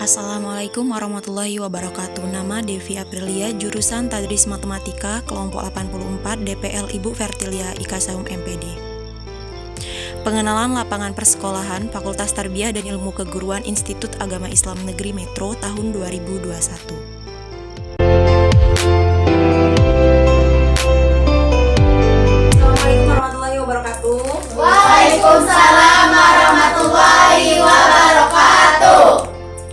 Assalamualaikum warahmatullahi wabarakatuh. Nama Devi Aprilia, jurusan Tadris Matematika, kelompok 84, DPL Ibu Vertilia, IKSAUM MPD. Pengenalan lapangan persekolahan Fakultas Tarbiyah dan Ilmu Keguruan Institut Agama Islam Negeri Metro tahun 2021. Assalamualaikum warahmatullahi wabarakatuh. Waalaikumsalam warahmatullahi wabarakatuh.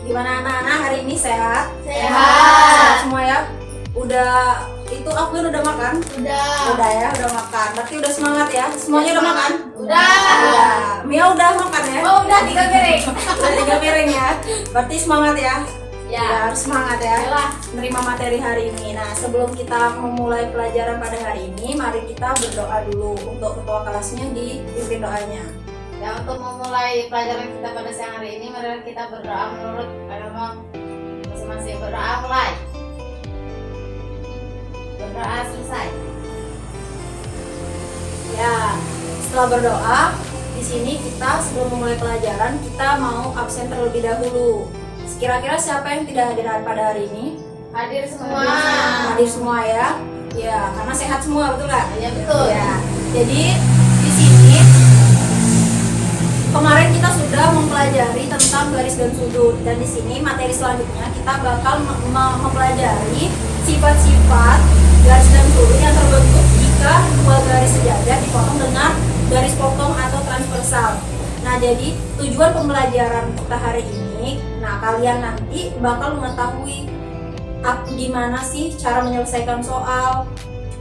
Gimana anak-anak hari ini sehat? Sehat. Semua ya? Udah itu Afgan udah makan? Udah Ya, udah makan. Berarti udah semangat ya? Semuanya udah makan? Udah. Mia udah makan ya? Oh, udah 3 piring. Udah 3 piring ya? Berarti semangat ya? Ya. Harus semangat ya. Yalah. Menerima materi hari ini. Nah, sebelum kita memulai pelajaran pada hari ini, mari kita berdoa dulu. Untuk ketua kelasnya dipimpin doanya. Dan untuk memulai pelajaran kita pada siang hari ini, mari kita berdoa menurut agama masing-masing. Berdoa mulai. Berdoa selesai. Ya, setelah berdoa, di sini kita sebelum memulai pelajaran, kita mau absen terlebih dahulu. Kira-kira siapa yang tidak hadir pada hari ini? Hadir semua. Hadir semua ya. Ya, karena sehat semua, betul nggak? Ya, betul. Ya. Jadi di sini kemarin kita sudah mempelajari tentang garis dan sudut, dan di sini materi selanjutnya kita bakal mempelajari sifat-sifat garis dan sudut yang terbentuk jika dua garis sejajar dipotong dengan garis potong atau transversal. Nah, jadi tujuan pembelajaran kita hari ini, nah kalian nanti bakal mengetahui gimana sih cara menyelesaikan soal.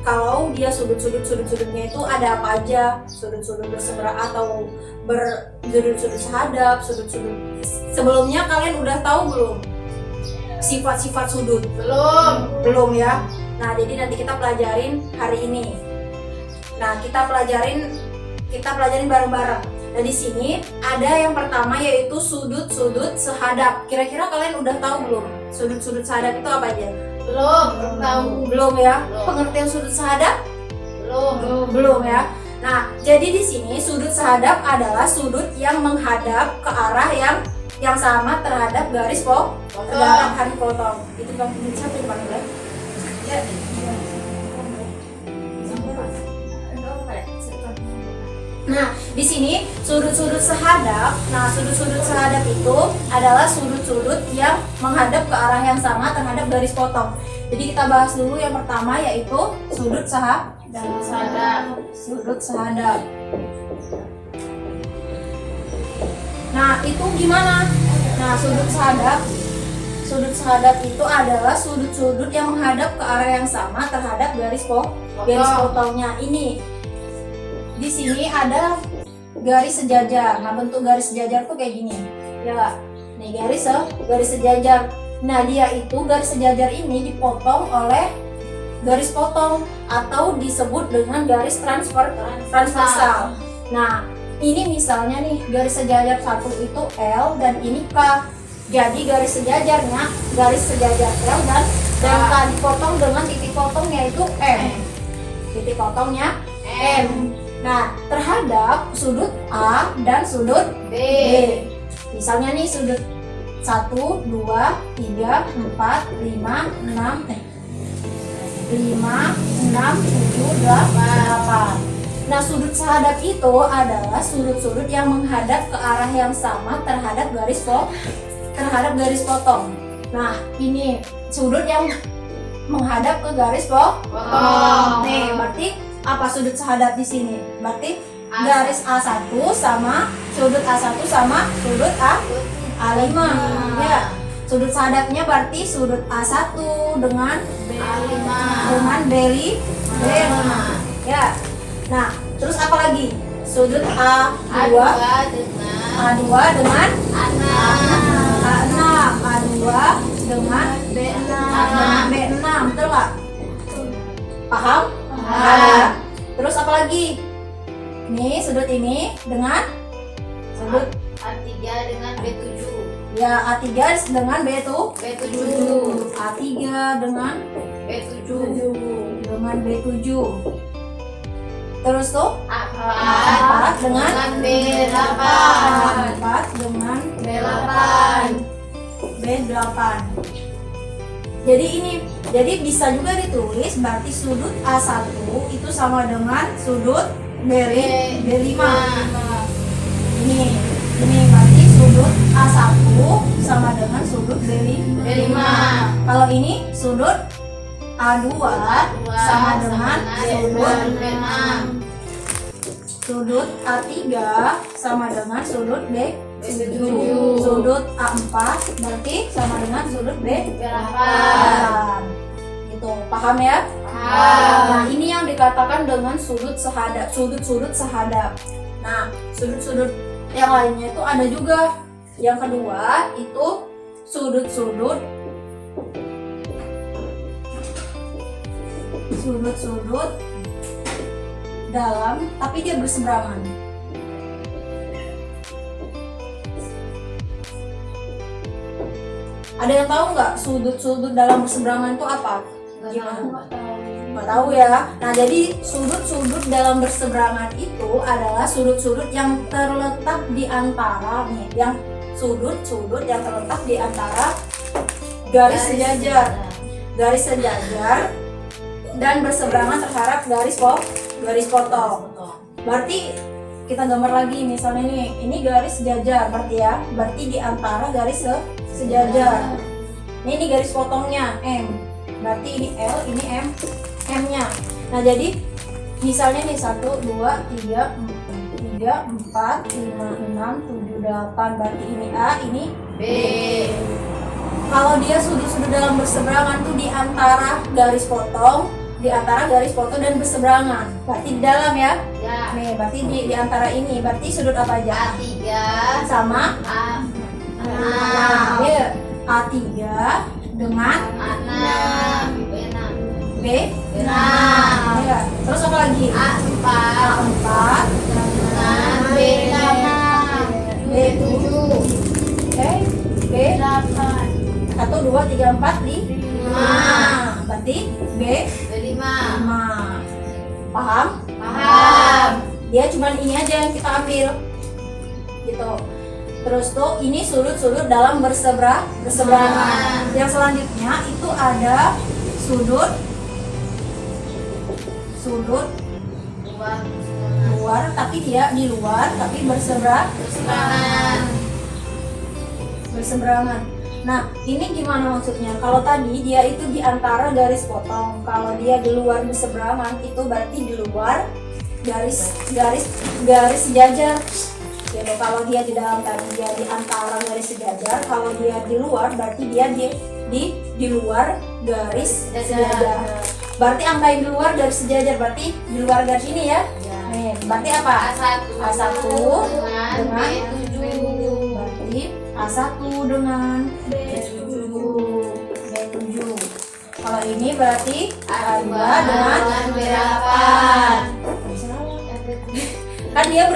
Kalau dia sudut-sudutnya itu ada apa aja, sudut-sudut berseberangan atau bersudut-sudut sehadap, sudut-sudut. Sebelumnya kalian udah tahu belum sifat-sifat sudut? Belum ya. Nah, jadi nanti kita pelajarin hari ini. Nah, kita pelajarin bareng-bareng. Nah, di sini ada yang pertama yaitu sudut-sudut sehadap. Kira-kira kalian udah tahu belum? Sudut-sudut sehadap itu apa aja? Belum tahu. Belum ya? Belum. Pengertian sudut sehadap? Belum. Ya. Nah, jadi di sini sudut sehadap adalah sudut yang menghadap ke arah yang sama terhadap garis potong. Itu Bang siapa yang paling benar? Ya. Nah, di sini sudut-sudut sehadap. Nah, sudut-sudut sehadap itu adalah sudut-sudut yang menghadap ke arah yang sama terhadap garis potong. Jadi kita bahas dulu yang pertama yaitu sudut sehadap. Sudut sehadap. Nah, itu gimana? Nah, sudut sehadap itu adalah sudut-sudut yang menghadap ke arah yang sama terhadap garis potongnya. Ini di sini ada garis sejajar. Nah, bentuk garis sejajar tuh kayak gini. Ya, nih garis sejajar. Nah, dia itu garis sejajar ini dipotong oleh garis potong atau disebut dengan garis transversal. Nah, ini misalnya nih garis sejajar satu itu L dan ini K. Jadi garis sejajar L dan K dipotong dengan titik potong yaitu M. Titik potongnya M. Nah, terhadap sudut A dan sudut B. Misalnya nih sudut 1, 2, 3, 4, 5, 6, 7, 8. Nah, sudut sehadap itu adalah sudut-sudut yang menghadap ke arah yang sama terhadap garis potong. Nah, ini sudut yang menghadap ke garis potong. Nih, berarti apa sudut sehadap di sini? Berarti garis A1 sama sudut A1 sama sudut A5. Ya. Sudut sehadapnya berarti sudut A1 dengan B5. Ya. Nah, terus apa lagi? Sudut A2 dengan A6. A2 dengan B6. Betul nggak? Paham? Terus apa lagi? Nih sudut ini dengan sudut A3 dengan B7. Ya, A3 dengan B7. A3 dengan B7. Terus tuh A4 dengan B8. A4 dengan B8. B B8. Jadi bisa juga ditulis berarti sudut A1 itu sama dengan sudut B5. Ini berarti sudut A1 sama dengan sudut B5. Kalau ini sudut A2 sama dengan sudut B6. Sudut A3 sama dengan sudut B7. Sudut A4 berarti sama dengan sudut B8. Itu paham ya? Nah, ini yang dikatakan dengan sudut sehadap, sudut-sudut sehadap. Nah, sudut-sudut yang lainnya itu ada juga. Yang kedua itu sudut-sudut dalam tapi dia berseberangan. Ada yang tahu nggak sudut-sudut dalam berseberangan itu apa? Gimana? Nggak tahu ya. Nah, jadi sudut-sudut dalam berseberangan itu adalah sudut-sudut yang terletak di antara sudut-sudut yang terletak di antara garis sejajar dan berseberangan terhadap garis potong. Berarti kita gambar lagi, misalnya ini garis sejajar berarti di antara garis sejajar. Ini garis potongnya M. Berarti ini L, ini M-nya. Nah, jadi misalnya nih 1 2 3 4 5 6 7 8 berarti ini A, ini B. Kalau dia sudut-sudut dalam berseberangan tuh di antara garis potong dan berseberangan. Berarti di dalam ya. Ya. Nih, berarti di antara ini. Berarti sudut apa aja? A3 Sama A6. Nah, dia A3 dengan A6 B6. B6. Nah. Ya. Terus apa lagi? A4 A4 dengan B5 B7 B8 1 2 3 4 5. Berarti B5. Paham? Paham. Dia cuman ini aja yang kita ambil gitu. Terus tuh ini sudut-sudut dalam berseberangan. Yang selanjutnya itu ada sudut luar tapi dia di luar tapi berseberangan. Nah, ini gimana maksudnya? Kalau tadi dia itu di antara garis potong, kalau dia di luar berseberangan itu berarti di luar garis sejajar. Gitu. Kalau dia di dalam tadi dia di antara garis sejajar, kalau dia di luar berarti dia di luar garis sejajar. Berarti angka yang di luar garis sejajar berarti di luar garis ini ya. Nih, berarti apa? A1 dengan B7. Berarti A1 dengan B7. Kalau ini berarti A2 dengan B8. Kan dia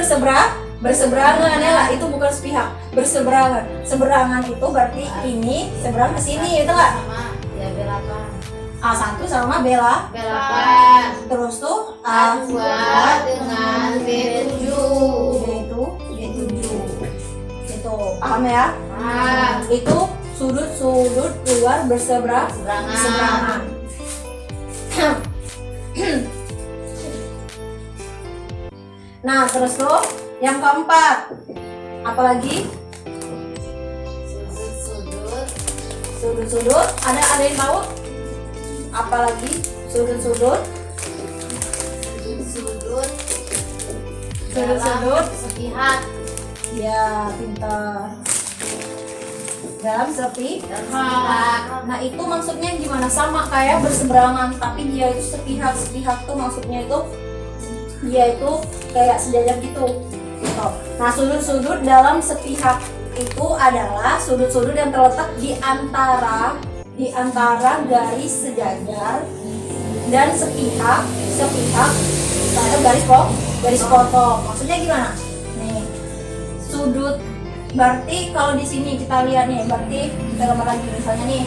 berseberangan ya lah, itu bukan sepihak, seberangan itu berarti ini seberang ke sini itu enggak? Sama ya B8. A1 sama B8. Terus tuh A2 dengan B7. Itu paham ya? Itu sudut-sudut luar berseberangan. Nah, terus tuh yang keempat apalagi? Sudut-sudut ada yang tahu? Apalagi sudut-sudut sepihak. Ya, pintar. Dalam sepihak. Nah, itu maksudnya gimana? Sama kayak berseberangan, tapi dia itu sepihak. Sepihak tuh maksudnya itu dia itu kayak sejajar gitu. Nah, sudut-sudut dalam sepihak itu adalah sudut-sudut yang terletak di antara garis sejajar dan sepihak pada garis potong. Maksudnya gimana? Nih, sudut berarti kalau di sini kita lihat nih, berarti kita gambar lagi misalnya nih.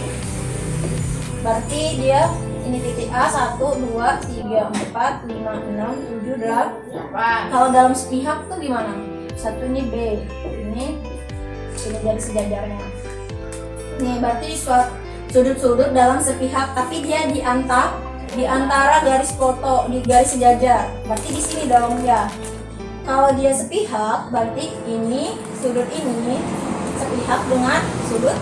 Berarti dia ini titik A 1 2 3 4 5 6 7 8. Kalau dalam sepihak tuh gimana? Satu ini B, ini garis sejajarnya. Nih berarti di sudut-sudut dalam sepihak, tapi dia di antara garis foto, di garis sejajar. Berarti di sini dong ya. Kalau dia sepihak, berarti ini sudut ini sepihak dengan sudut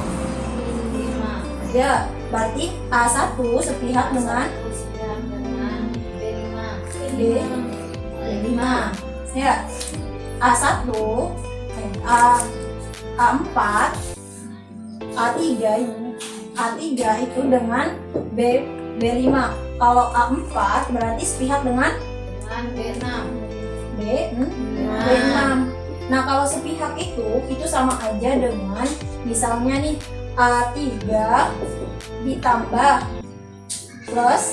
5. ya. Berarti A1 sepihak dengan Sepihak dengan B5. B5. Ya. A1, A4, A3 ini. A3 itu dengan B5. Kalau A4 berarti sepihak dengan B6. B6. Nah, kalau sepihak itu sama aja dengan misalnya nih A3 ditambah plus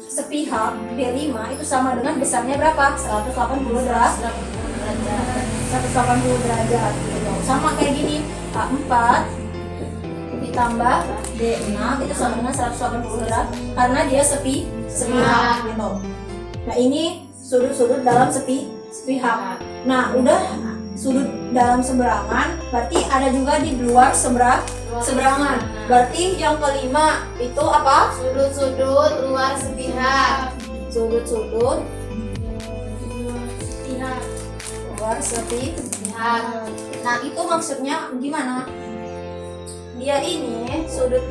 sepihak B5 itu sama dengan besarnya berapa? 180 derajat. 180 derajat gitu. Sama kayak gini, A4 ditambah B6 itu sama dengan 180 derajat karena dia sepihak gitu. Nah, ini sudut-sudut dalam sepihak. Nah, udah sudut dalam seberangan, berarti ada juga di luar seberangan. Berarti yang kelima itu apa? Sudut-sudut luar sepihak. Sudut-sudut luar Sepihak. Nah, itu maksudnya gimana? Dia ini sudut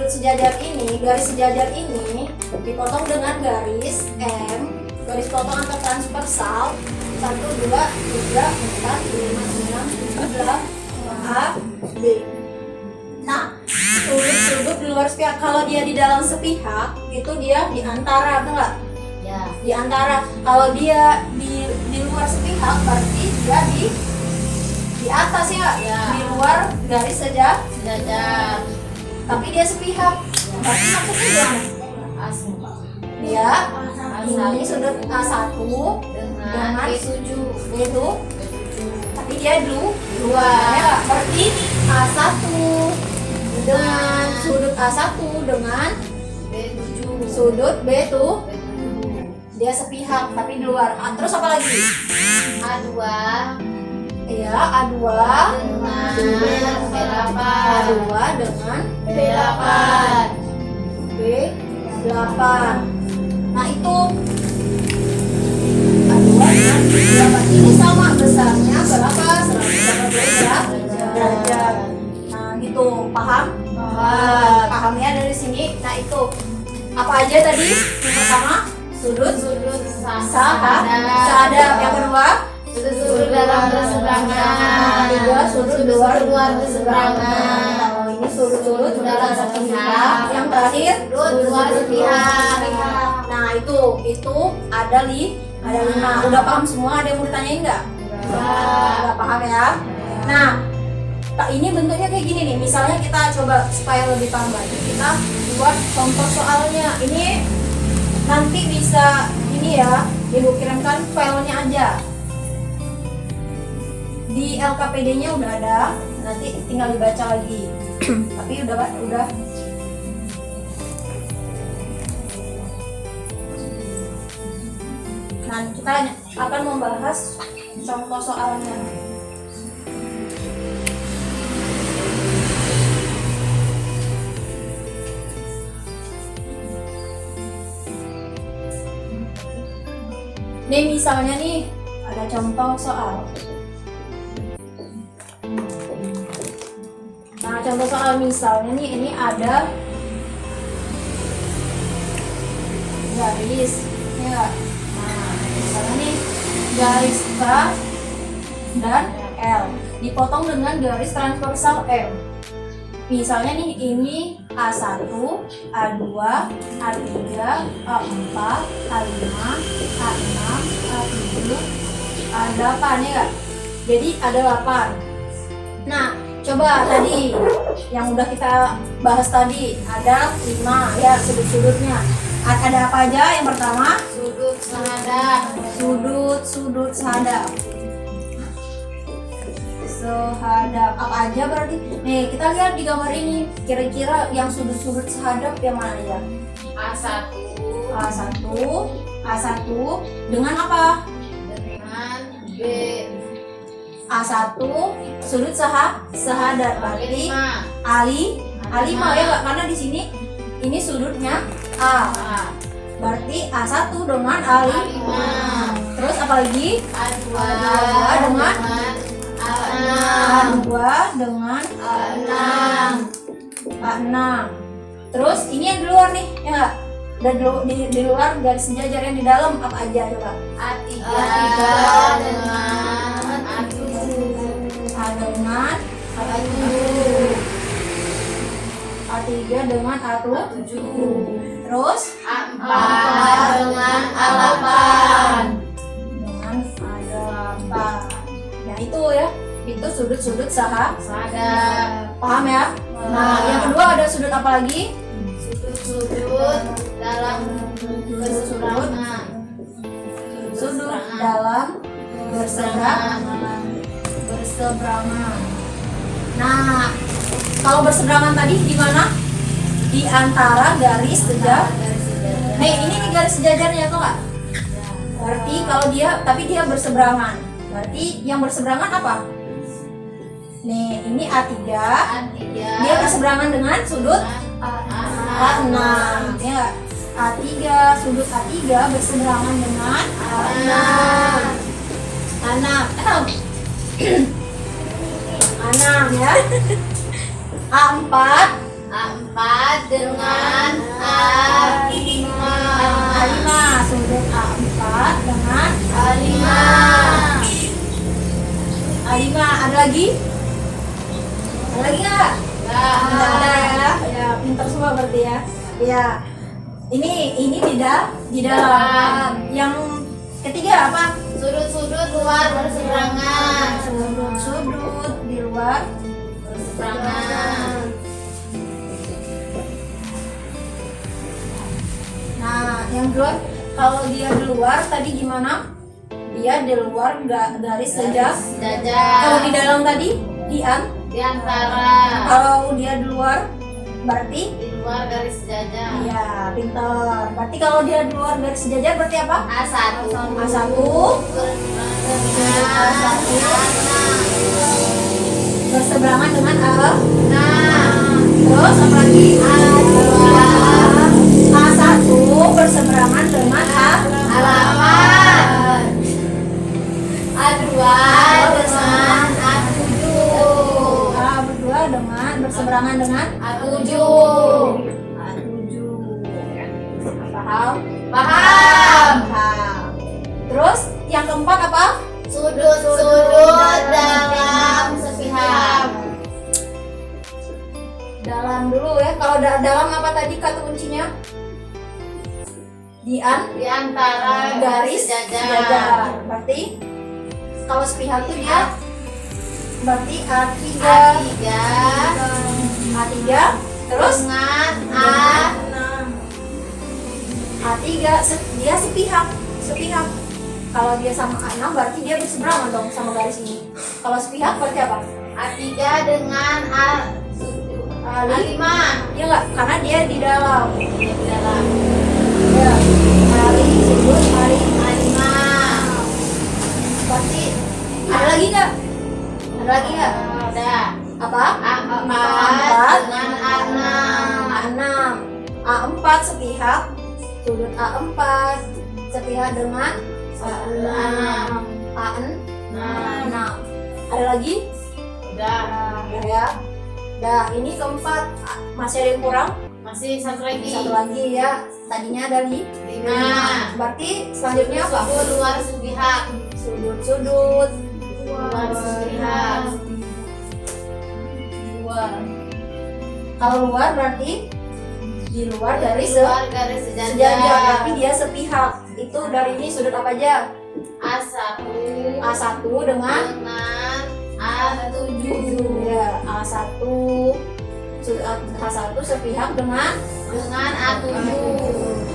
sejajar ini, garis sejajar ini dipotong dengan garis M, garis potong antar transversal 1, 2, 3, 4, 5, 6, 7, 8, A, B. Nah, sudut-sudut di luar sepihak, kalau dia di dalam sepihak itu dia di antara, betul nggak? Ya. Di antara. Kalau dia di luar sepihak berarti dia di atas ya, Ya. di luar garis saja, Sejajar. tapi dia sepihak. Berarti maksudnya gimana? Asal. Dia ini sudut A1 Dengan B7. itu, tapi dia luar ya. Berarti A1 dengan sudut A1 dengan B7. sudut B tuh B7. dia sepihak tapi di luar. Terus apa lagi? A2 Iya, A2 dengan B8. A2 dengan B8. B8. Nah, itu A2 dengan B8 ini sama besarnya berapa? 180 derajat. Nah, gitu. Paham? Paham ya dari sini. Nah, itu apa aja tadi? Yang pertama, sudut sahadap. Yang kedua, Sudut dalam berseberangan. Tiga, sudut luar berseberangan. Kalau ini sudut dalam sepihak. Yang terakhir, Sudut luar sepihak. Nah, itu ada 5. Udah paham semua? Ada yang mau ditanyain nggak? Udah paham ya? Nah, ini bentuknya kayak gini nih. Misalnya kita coba supaya lebih paham lagi, kita buat contoh soalnya. Ini nanti bisa ini ya, Ibu kirimkan filenya aja. Di LKPD-nya udah ada, nanti tinggal dibaca lagi. Tapi udah. Nah, kita akan membahas contoh soalnya. Nih misalnya nih, ada contoh soal. Nah, contoh soal misalnya nih, ini ada garis ya. Nah, misalnya nih garis K dan L dipotong dengan garis transversal M. Misalnya nih, ini A1, A2, A3, A4, A5, A6, A7, A8 ya kak? Jadi ada 8. Nah, coba tadi yang udah kita bahas tadi ada 5 ya sudut-sudutnya. Ada apa aja? Yang pertama Sudut sahadap. sudut sahadap. Sahadap apa aja berarti? Nih kita lihat di gambar ini kira-kira yang sudut-sudut sahadap yang mana ya? A1 A1 dengan apa? dengan B. A1 sudut sahadat berarti lima. A5 ya Kak, karena di sini ini sudutnya A. Berarti A1 dengan A5. Terus apalagi? A2 dengan A6. A2 dengan A6. A6. Terus ini yang di luar nih, ya nggak? Dan di luar garis sejajar yang di dalam apa aja coba? A3 dengan A7. A dengan A7. A3 dengan A7. Terus A4 dengan A8. dengan A8. Ya itu ya, itu sudut-sudut Sahadat. paham ya? Nah, yang kedua ada sudut apa lagi? Sudut dalam berseberangan. Sudut dalam berseberangan. Nah, kalau berseberangan tadi di mana? Di antara garis sejajar. Nih, ini nih garis sejajarnya tuh nggak? Berarti kalau tapi dia berseberangan. Berarti yang berseberangan apa? Nih, ini A3. Dia berseberangan dengan sudut A6. Ya nggak? A3, sudut A3 berseberangan dengan A6. A6 ya. A4 dengan A5. A5, sudut A4 dengan A5. A5. Ada lagi? Ada lagi nggak? Nggak ada ya. Ya, pintar semua berarti ya. Ya. Ini di dalam. Yang ketiga apa? Sudut-sudut luar berseberangan. Sudut di luar Berseberangan. Nah, yang kedua, kalau dia di luar tadi gimana? Dia di luar garis sejajar. Kalau di dalam tadi Di antara. Kalau dia di luar berarti Di luar garis sejajar. iya, pintar. Berarti kalau dia di luar garis sejajar berarti apa? A1 A1 berseberangan dengan A6. Terus apa lagi? A1 berseberangan dengan A8. A2 dengan A7. A2 dengan berseberangan dengan A7. A7. Paham? Paham. Paham. Terus yang keempat apa? Sudut-sudut dalam sepihak. Dalam dulu ya. Kalau dalam apa tadi kata kuncinya? Di antara Garis sejajar. sejajar. Berarti kalau sepihak itu dia berarti A3. A3 terus Dengan A3 dia sepihak. Kalau dia sama A6 berarti dia berseberangan dong sama garis ini. Kalau sepihak berarti apa? A3 dengan A5. Ya enggak, karena dia di dalam. Di dalam Ya, sudut A5. Berarti ada lagi nggak? Ada lagi nggak? Ada Apa? A4 dengan A6. A6. A4 sepihak. Sudut A4 sepihak dengan A6. A6. Ada lagi? Udah. Ya. Dah, ini keempat. Masih ada yang kurang? Masih satu lagi. Satu lagi ya. Tadinya ada 5. Berarti selanjutnya apa? Sudut luar sepihak. Sudut-sudut Luar sepihak. luar. Kalau luar berarti di luar garis Di luar garis sejajar, sejajar. tapi dia sepihak. Itu dari ini sudut apa aja? A1 A1 dengan dengan A7. ya, A1 sudut A1 sepihak dengan A7.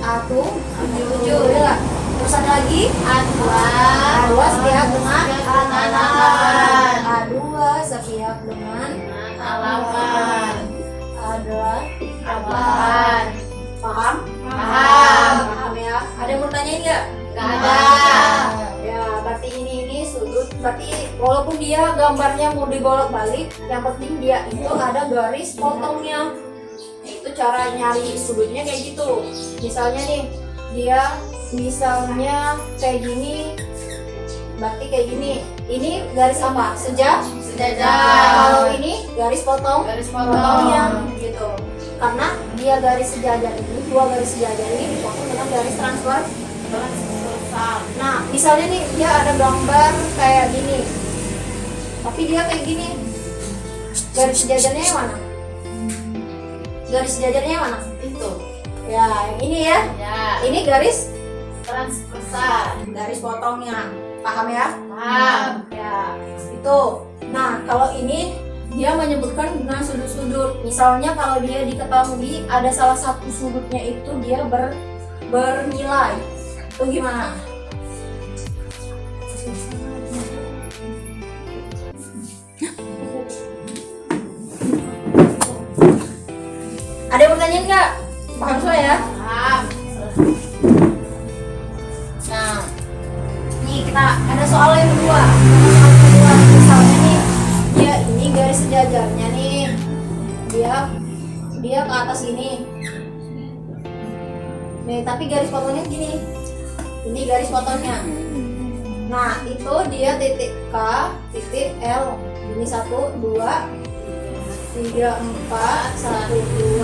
A7 ya nggak? Terus ada lagi A2 A2 sepihak dengan A8. A2 sepihak dengan A8. adalah A8. paham? Paham. Ya. Ada yang mau tanyain nggak? Nggak ada. Ya, berarti ini sudut berarti walaupun dia gambarnya mau dibolak-balik, yang penting dia itu ada garis potongnya. Itu cara nyari sudutnya kayak gitu. Misalnya nih, dia misalnya kayak gini, berarti kayak gini. Ini garis apa? Sejajar. Kalau ini garis potongnya gitu. Karena dia garis sejajar ini, dua garis sejajar ini dipotong dengan garis transversal. Nah, misalnya nih dia ada gambar kayak gini, tapi dia kayak gini. Garis sejajarnya yang mana? Garis sejajarnya yang mana? Itu. Ya, yang ini ya. Ya. Ini garis Transversal. garis potongnya. Paham ya? Paham. Ya, itu. Nah, kalau ini dia menyebutkan dengan sudut-sudut. Misalnya kalau dia diketahui ada salah satu sudutnya itu dia bernilai. Itu gimana? Ada yang pertanyaan nggak? Paham semua ya? Paham. Nah, nih kita ada soal yang kedua. Misalnya nih, dia ini garis sejajarnya nih, dia ke atas gini. Nih, tapi garis potongnya gini. Ini garis potongnya. Nah, itu dia titik K, titik L. Ini 1, 2, 3, 4, 1, 2,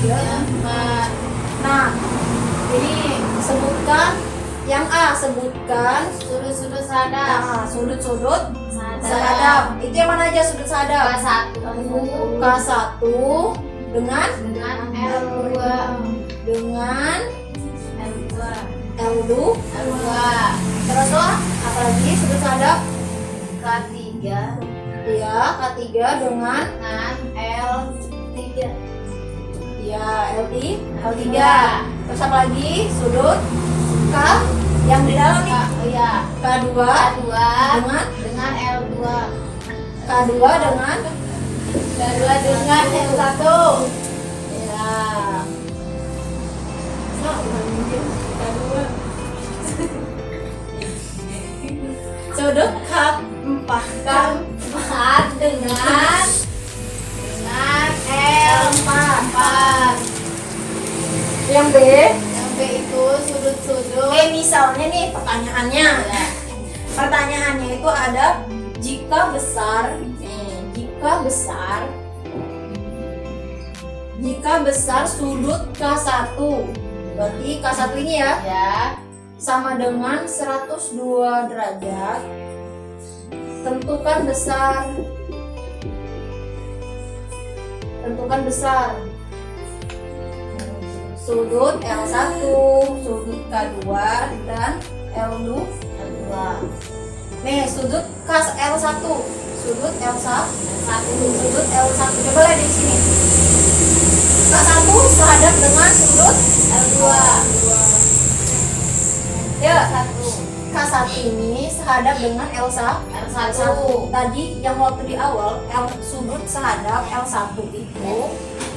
3, 4. Nah, ini sebutkan yang A, sebutkan Sudut-sudut sadap. nah, sudut-sudut sahadap. Itu yang mana aja sudut sahadap? K1 dengan L2 dengan L2 L2. L2 Terus tuh apalagi sudut sahadap? K3 Iya, K3 dengan L3 ya L3. Terus apa lagi? Sudut K yang di dalam nih. iya K2 K2 dengan L2 K2 dengan L1 ya. Sudut K4 K4 dengan L4 yang B. yang B itu sudut-sudut Misalnya nih pertanyaannya. ya. Pertanyaannya itu ada jika besar sudut K1. Berarti K1 ini ya Ya, sama dengan 102 derajat. Tentukan besar sudut L1, sudut K2 dan L2. L2 Nih, sudut L1, sudut sudut L1. Coba lihat di sini. K1 sehadap dengan sudut L2 ya. satu K1 ini sehadap dengan L1. Tadi yang waktu di awal sudut sehadap L1 itu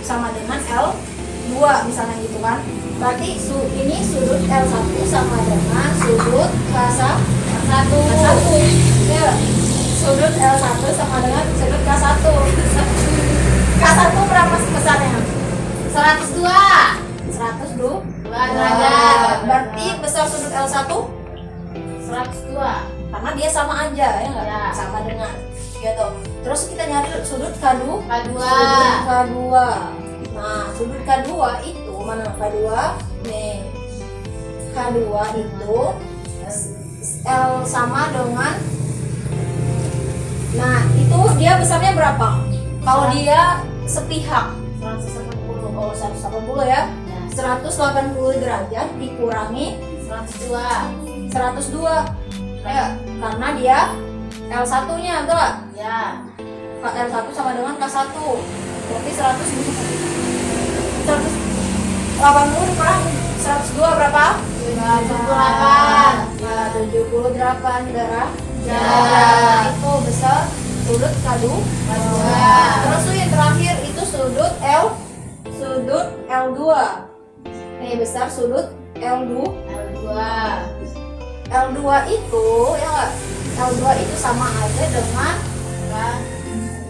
sama dengan L2 misalnya gitu kan. Berarti ini sudut L1 sama dengan sudut K1. Ya. Sudut L1 sama dengan sudut K1. K1 berapa besarnya? 102 102 derajat. Berarti besar sudut L1 102 karena dia sama aja ya nggak? Ya. Sama dengan gitu. Terus kita nyari sudut K2. K2 Sudut K2. Nah, sudut K2 itu mana K2? Nih. K2 itu L sama dengan. Nah, itu dia besarnya berapa? Kalau dia sepihak 180 oh 180 ya. ya. 180 derajat dikurangi 102 102. Ya, karena dia L1-nya betul nggak? ya. L1 sama dengan K1. Berarti 180 dikurangi 102 berapa? 78 Ya, 78 darah. Ya. Itu besar sudut K2. Terus tuh yang terakhir itu sudut L2. Nih besar sudut L2. L2 L2 itu ya nggak? L2 itu sama aja dengan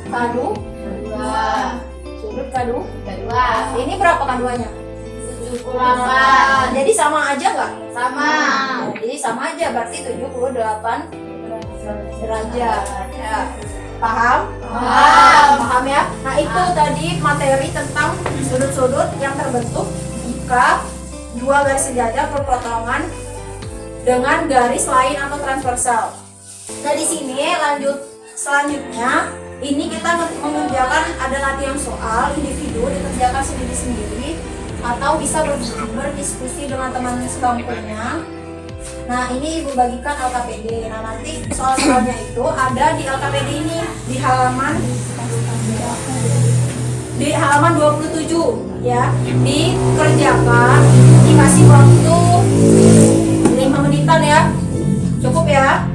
kadu dua sudut kadu. kedua Ini berapa kaduanya? 78 Jadi sama aja nggak? sama. Jadi sama aja, berarti 78 derajat. Ya. Paham? Paham ya? Nah itu tadi materi tentang sudut-sudut yang terbentuk jika dua garis sejajar berpotongan dengan garis lain atau transversal. Nah di sini selanjutnya ini kita mengerjakan ada latihan soal individu dikerjakan sendiri-sendiri atau bisa berdiskusi dengan teman sebangkunya. Nah ini ibu bagikan LKPD. Nah nanti soal-soalnya itu ada di LKPD ini di halaman 27 ya. Dikerjakan, dikasih waktu 5 menitan ya. Cukup ya.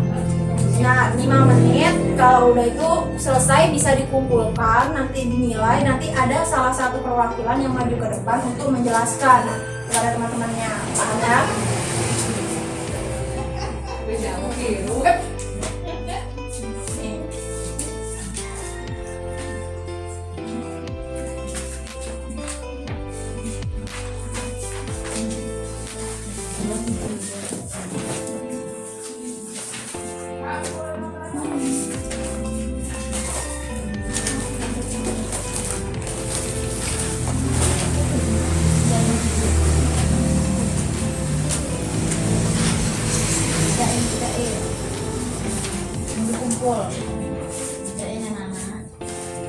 Nah 5 menit, kalau udah itu selesai bisa dikumpulkan, nanti dinilai, nanti ada salah satu perwakilan yang maju ke depan untuk menjelaskan kepada teman-temannya. Paham ya?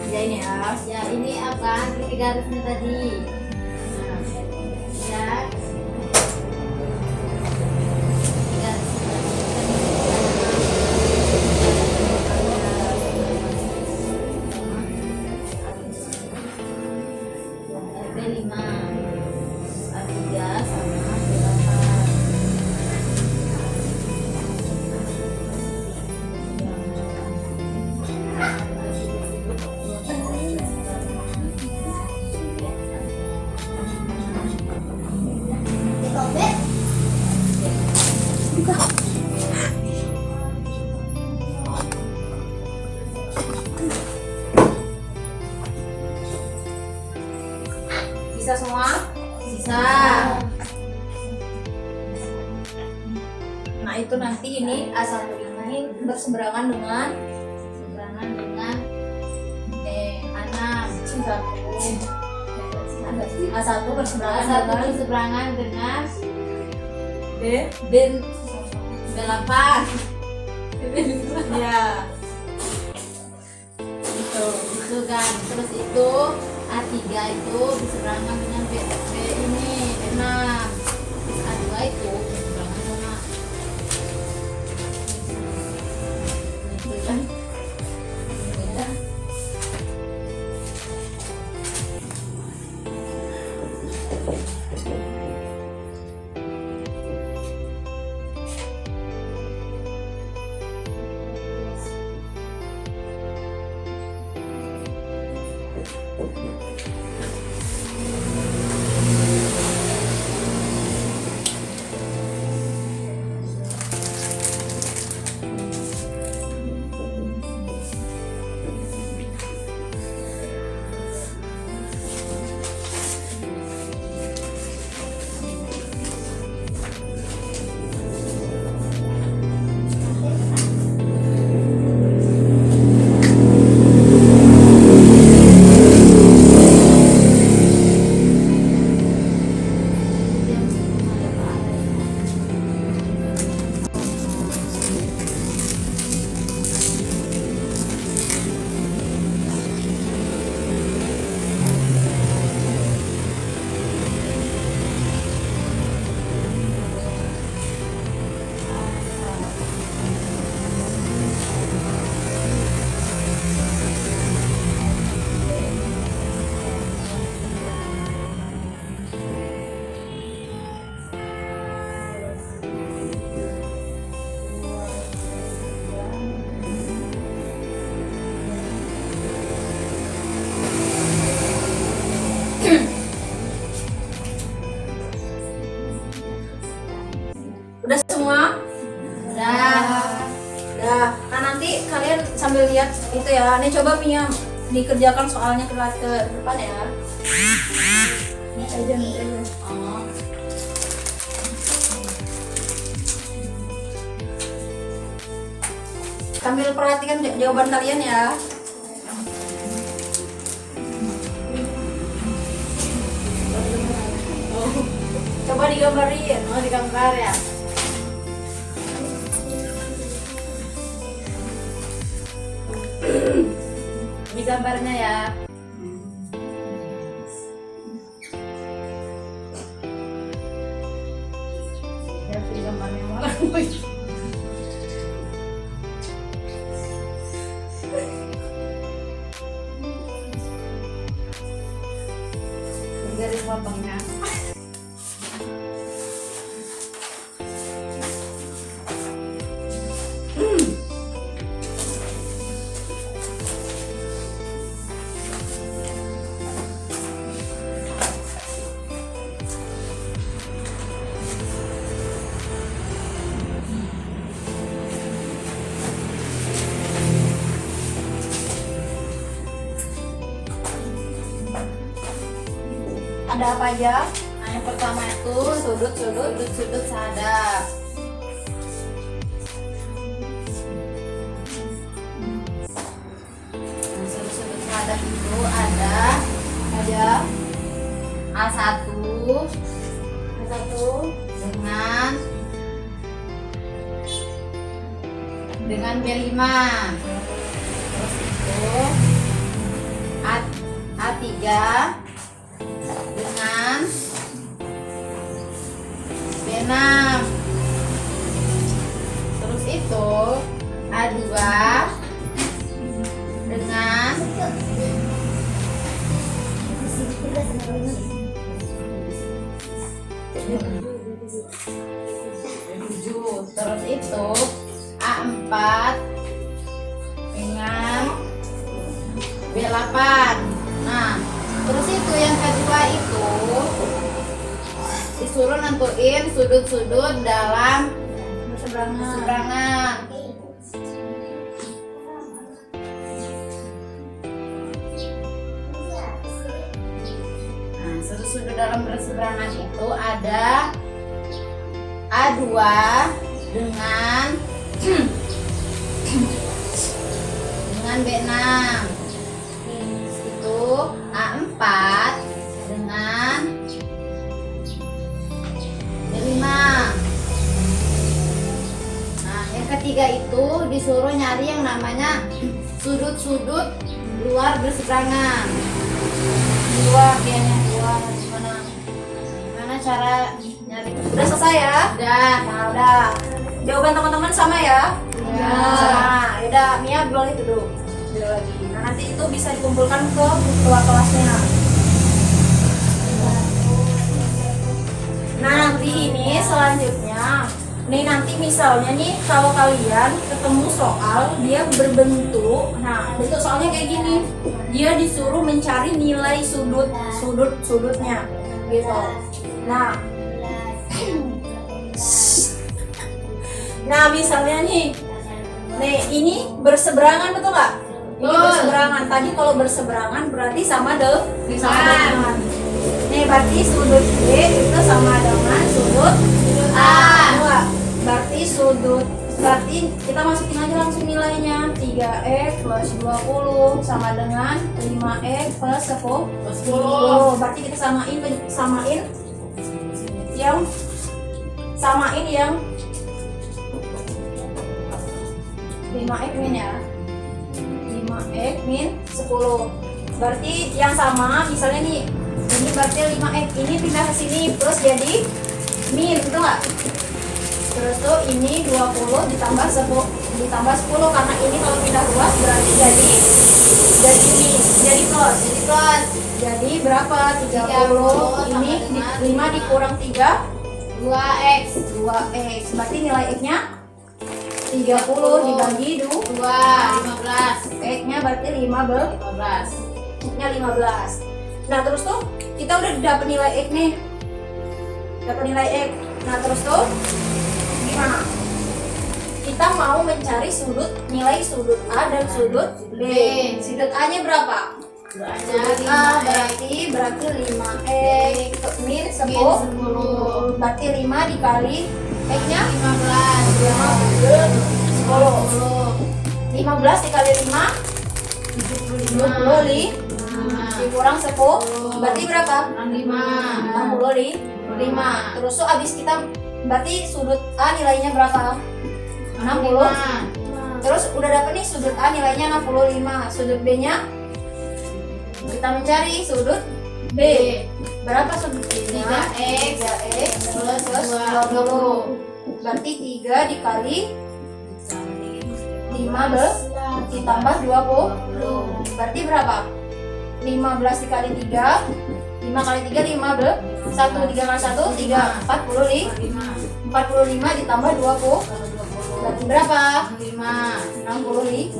Ya ini ya. Ya ini apa? Ini garisnya tadi. Nah, ya. RB5 A3 sama 8. Bisa semua? Bisa. Nah itu nanti ini A1 ini berseberangan dengan A6. A1 berseberangan A1 dengan berseberangan dengan D. bin 8. Ya. Itu kan. Terus itu A3 itu berseberangan dengan B ini B6. A2 itu berseberangan sama itu kan. Beda. Nih coba Mia dikerjakan soalnya ke depan ya. Ini aja. Oh. Sambil perhatikan jawaban kalian ya. Coba digambarin. Oh, digambar ya. Ini gambarnya ya. Ya, ini gambarnya malah. Garis potongnya. Ada apa aja? Nah, yang pertama itu Sudut-sudut. sudut sadap. Nah, sudut sadap itu ada A1 Satu. dengan B5. Terus itu A3 dengan B6. Terus itu A2 dengan B7. Terus itu A4 dengan B8. Nah, terus itu yang kedua itu disuruh nentuin sudut-sudut dalam berseberangan. Nah, sudut-sudut dalam berseberangan itu ada A2 dengan B6. Itu A4 dengan B5. Nah, yang ketiga itu disuruh nyari yang namanya sudut-sudut luar berseberangan. Luar kayaknya luar. Gimana cara nyari? Udah selesai ya? Udah. Nah, udah. Jawaban teman-teman sama ya? Iya. Nah, yaudah Mia boleh duduk. Duduk lagi. Nah, nanti itu bisa dikumpulkan ke ketua kelasnya. Nah, nanti ini selanjutnya nih nanti misalnya nih kalau kalian ketemu soal dia berbentuk, nah bentuk soalnya kayak gini, dia disuruh mencari nilai sudutnya gitu. Nah misalnya nih ini berseberangan, betul nggak? Ini Betul. berseberangan. Tadi kalau berseberangan berarti sama dengan. Nih berarti sudut B itu sama dengan sudut A. Enggak. Berarti kita masukin aja langsung nilainya. 3x plus 20 sama dengan 5x plus 10. Berarti kita samain yang 5x min ya. 5x min 10. Berarti yang sama misalnya nih ini berarti 5x, ini pindah ke sini plus jadi min, betul nggak? Terus tuh ini 20 ditambah 10 karena ini kalau pindah luas berarti jadi min, jadi plus. Jadi berapa? 30. Ini 5 dikurang 3 2x. Berarti nilai x-nya 30 dibagi 2. 15. X-nya berarti 15. X-nya 15. Nah terus tuh kita udah dapat nilai X nih. Dapat nilai X. Nah terus tuh gimana? kita mau mencari nilai sudut A dan sudut B. Sudut A-nya berapa? Sudut A berarti 5 min 10. Berarti 5 dikali X-nya 10. 15 dikali 5 75 dikurang 10 berarti berapa? 65. Terus tuh abis kita berarti sudut A nilainya berapa? 60. Terus udah dapet nih sudut A nilainya 65. Sudut B nya kita mencari sudut B. Berapa sudut B nya? 3x plus 20. Berarti 3 dikali 15 ditambah 20. Berarti berapa? 15 dikali 3. 5 kali 3 15. 1 3 kali 1 3 45 ditambah 20. Berarti berapa? 65.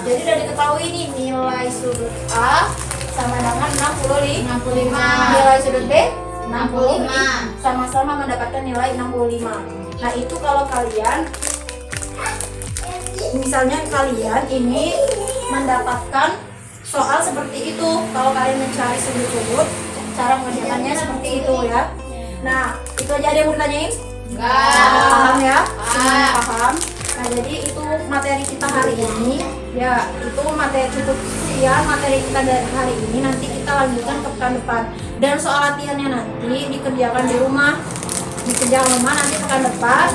Jadi udah diketahui nih nilai sudut A sama dengan 65. Nilai sudut B 65. Sama-sama mendapatkan nilai 65. Nah, itu kalau kalian misalnya kalian ini mendapatkan soal seperti itu, kalau kalian mencari sudut-sudut, cara mengerjakannya seperti itu ya. Nah, itu aja ada yang mau ditanyain? Paham ya? Semuanya paham? Nah, jadi itu materi kita hari ini. Ya, itu materi cukup sekian materi kita dari hari ini. Nanti kita lanjutkan ke pekan depan. Dan soal latihannya nanti dikerjakan di rumah. Nanti pekan depan.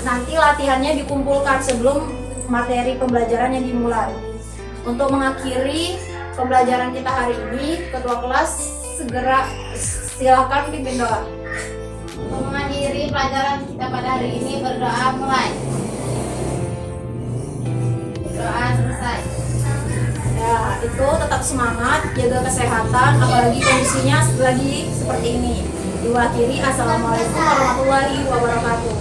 Nanti latihannya dikumpulkan sebelum materi pembelajarannya dimulai. Untuk mengakhiri pembelajaran kita hari ini, ketua kelas segera silakan pimpin doa. Untuk mengakhiri pelajaran kita pada hari ini, berdoa mulai. Doa selesai. Ya, itu tetap semangat, jaga kesehatan, apalagi kondisinya lagi seperti ini. Diwakili, assalamualaikum warahmatullahi wabarakatuh.